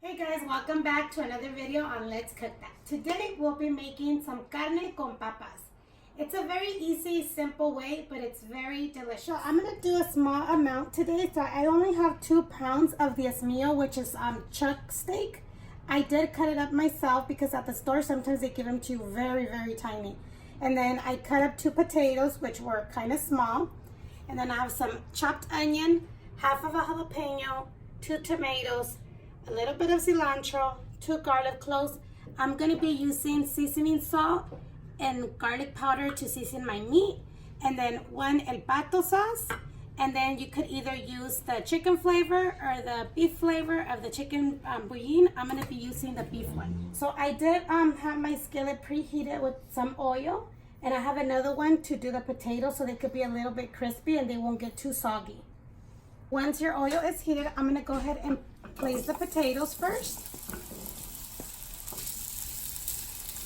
Hey guys, welcome back to another video on Let's Cook That. Today we'll be making some carne con papas. It's a very easy, simple way, but it's very delicious. So I'm going to do a small amount today. So I only have 2 pounds of diez mío, which is chuck steak. I did cut it up myself because at the store sometimes they give them to you very, very tiny. And then I cut up 2 potatoes, which were kind of small. And then I have some chopped onion, half of a jalapeno, 2 tomatoes, a little bit of cilantro, 2 garlic cloves. I'm going to be using seasoning salt and garlic powder to season my meat, and then 1 el pato sauce, and then you could either use the chicken flavor or the beef flavor of the chicken bouillon. I'm going to be using the beef one. So I did have my skillet preheated with some oil, and I have another one to do the potatoes so they could be a little bit crispy and they won't get too soggy. Once your oil is heated, I'm going to go ahead and place the potatoes first.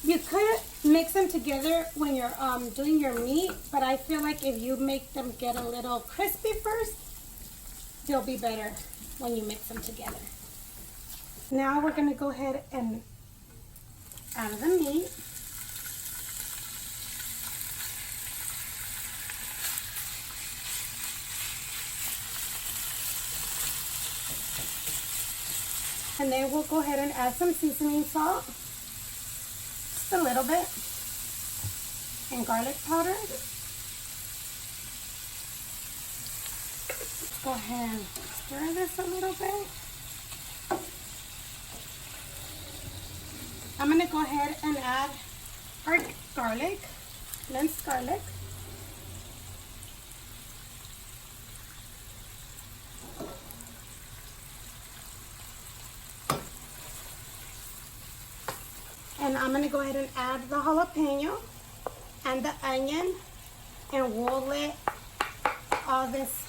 You could mix them together when you're doing your meat, but I feel like if you make them get a little crispy first, they'll be better when you mix them together. Now we're going to go ahead and add the meat. And then we'll go ahead and add some seasoning salt, just a little bit, and garlic powder. Go ahead and stir this a little bit. I'm going to go ahead and add our garlic, minced garlic. And I'm going to go ahead and add the jalapeno and the onion, and we'll let all this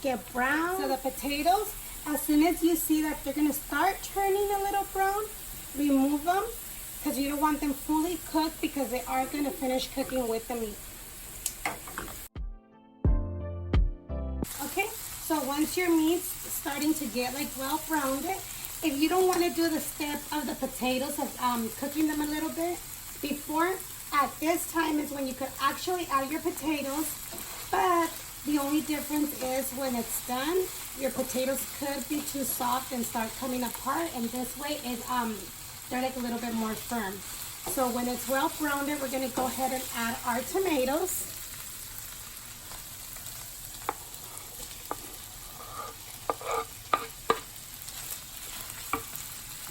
get brown. So the potatoes, as soon as you see that they're going to start turning a little brown, remove them, because you don't want them fully cooked because they are going to finish cooking with the meat. Okay, so once your meat's starting to get like well browned, if you don't want to do the step of the potatoes of cooking them a little bit before, at this time is when you could actually add your potatoes. But the only difference is when it's done, your potatoes could be too soft and start coming apart, and this way they're like a little bit more firm. So when it's well browned, we're going to go ahead and add our tomatoes.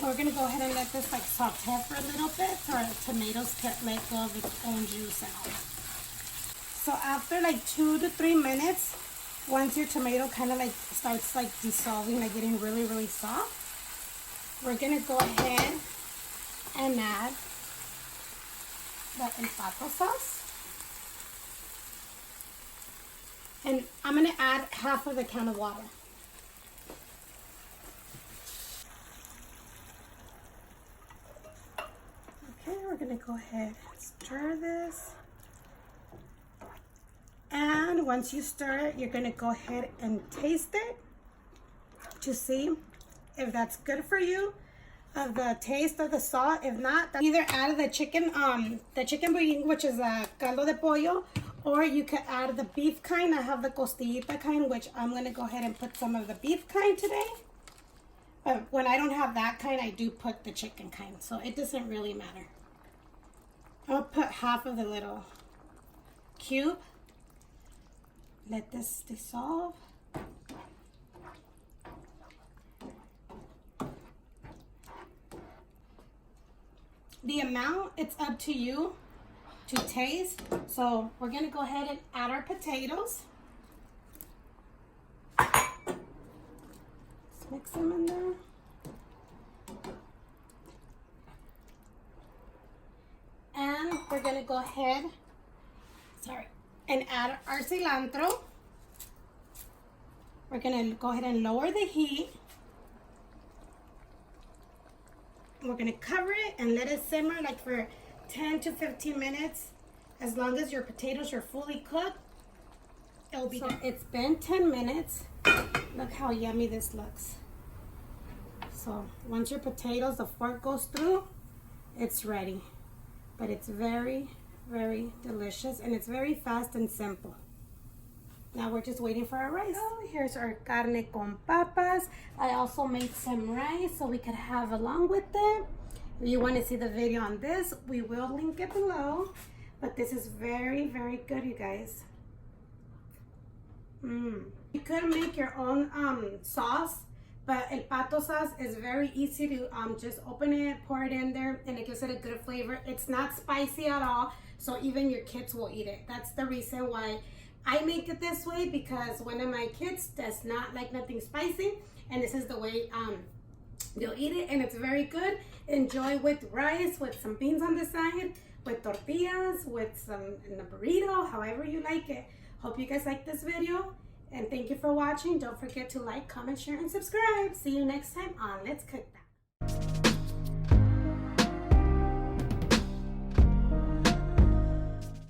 We're going to go ahead and let this like saute for a little bit so our tomatoes can let go of its own juice out. So after like 2 to 3 minutes, once your tomato kind of like starts like dissolving, like getting really, really soft, we're going to go ahead and add the el pato sauce. And I'm going to add half of the can of water. We're going to go ahead and stir this. And once you stir it, you're going to go ahead and taste it to see if that's good for you, of the taste of the salt. If not, either add the chicken bouillon, which is a caldo de pollo, or you could add the beef kind. I have the costillita kind, which I'm going to go ahead and put some of the beef kind today. But when I don't have that kind, I do put the chicken kind, so it doesn't really matter. I'll put half of the little cube. Let this dissolve. The amount, it's up to you to taste. So we're going to go ahead and add our potatoes. Let's mix them in there. And we're going to go ahead, and add our cilantro. We're going to go ahead and lower the heat. We're going to cover it and let it simmer like for 10 to 15 minutes. As long as your potatoes are fully cooked, it'll be good. It's been 10 minutes. Look how yummy this looks. So once your potatoes, the fork goes through, it's ready. But it's very, very delicious, and it's very fast and simple. Now we're just waiting for our rice. Oh, here's our carne con papas. I also made some rice so we could have along with it. If you want to see the video on this, we will link it below. But this is very, very good, you guys. You could make your own sauce, but el pato sauce is very easy to just open it, pour it in there, and it gives it a good flavor. It's not spicy at all, so even your kids will eat it. That's the reason why I make it this way, because one of my kids does not like nothing spicy, and this is the way they'll eat it, and it's very good. Enjoy with rice, with some beans on the side, with tortillas, with some in a burrito, however you like it. Hope you guys like this video, and thank you for watching. Don't forget to like, comment, share, and subscribe. See you next time on Let's Cook That.